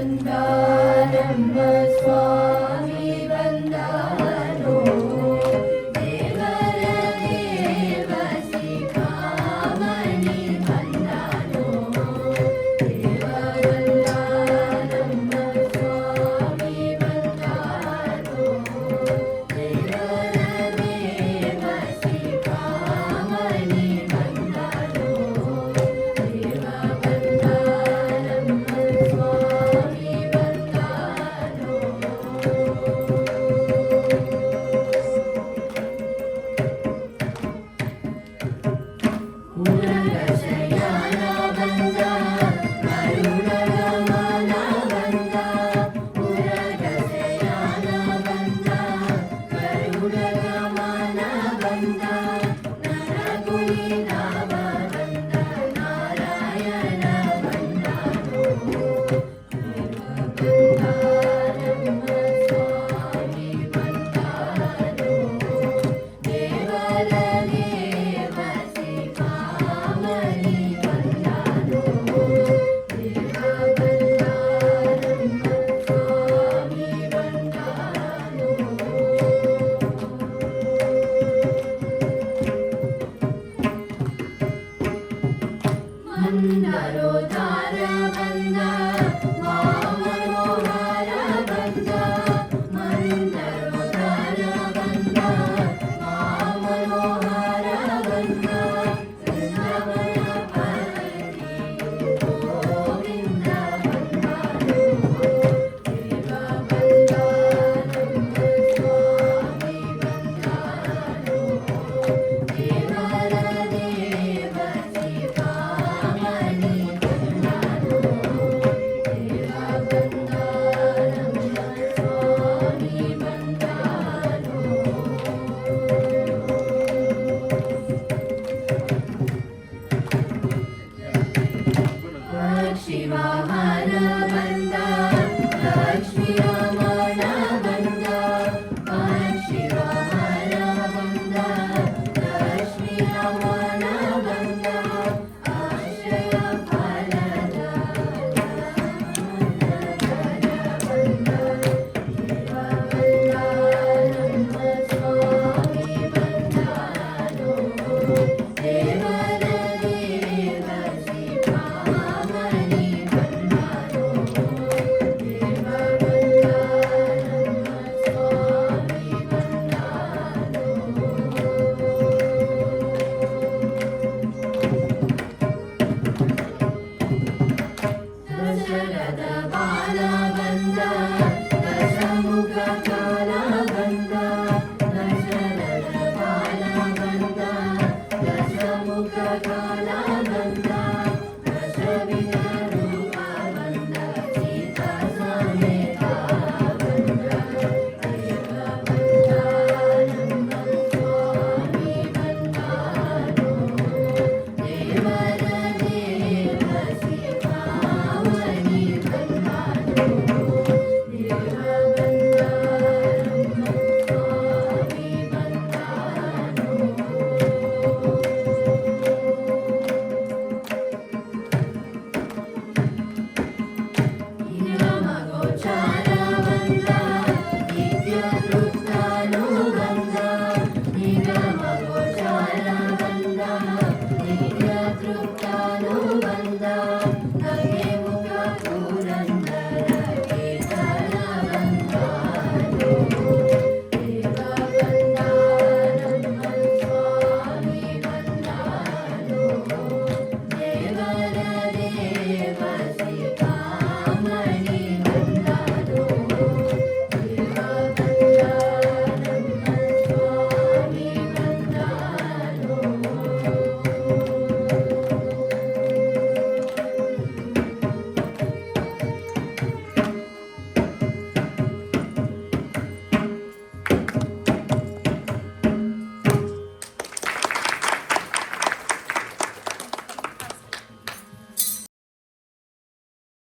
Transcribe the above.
ಬಂದಾರಮ್ಮ ಸ್ವಾಮಿ ಬಂದಾರೋ ದೇವರ ದೇವ ಶಿಖಾಮಣಿ ಬಂದಾರೋ ದೇವ ಬಂದಾರಮ್ಮ ಸ್ವಾಮಿ ಬಂದಾರೋ ದೇವರ ದೇವ ಶಿಖಾಮಣಿ ಬಂದಾರೋ ದೇವ ಬಂದಾರಮ್ಮ ಸ್ವಾಮಿ ಬಂದಾರೋ ಉರಂಗ ಶಯನ ಬಂದ ಗರುಡ ಗಮನ ಬಂದ ಉರಂಗ ಶಯನ ಬಂದ ಗರುಡ ಗಮನ ಬಂದ ನರಗುಳಿ ನಾವ ಬಂದ ನಾರಾಯಣ ಬಂದಾರೋ ಬಂದಾರಮ್ಮ ಸ್ವಾಮಿ ಬಂದಾರೋ ದೇವರ ದೇವ ಶಿಖಾಮಣಿ ಬಂದಾರೋ ದೇವ ಬಂದಾರಮ್ಮ ಸ್ವಾಮಿ ಬಂದಾರೋ ಮಂದರೋದಾರ ಬಂದ ಮಾಮನೋಹರ ಬಂದ ಮಂದರೋದಾರ ಬಂದ ಮಾಮನೋಹರ ಬಂದ ವೃಂದಾವನ ಪರದಿಯು ಗೋವಿಂದ ಬಂದಾರೋ ದೇವ ಬಂದಾರಮ್ಮ ಸ್ವಾಮಿ ಬಂದಾರೋ ದೇವರ ದೇವ ಶಿಖಾಮಣಿ ಬಂದಾರೋ ದೇವ ಬಂದಾರಮ್ಮ ಸ್ವಾಮಿ ಬಂದಾರೋ ಲಕ್ಷ್ಮೀ ವಾಹನ ಬಂದ ಲಕ್ಷ್ಮೀ ರಮಣ ಬಂದ ಲಕ್ಷ್ಮೀ ವಾಹನ ಬಂದ ಲಕ್ಷ್ಮೀ ರಮಣ ಬಂದ ಆಶ್ರಯ ಫಲದ ಬಂದ ದೇವ ಬಂದಾರಮ್ಮ ಸ್ವಾಮಿ ಬಂದಾರೋ ದೇವರ ದೇವ ಶಿಖಾಮಣಿ ಬಂದಾರೋ ದೇವ ಬಂದಾರಮ್ಮ ಸ್ವಾಮಿ ಬಂದಾರೋ ದಶರಥ ಬಾಲ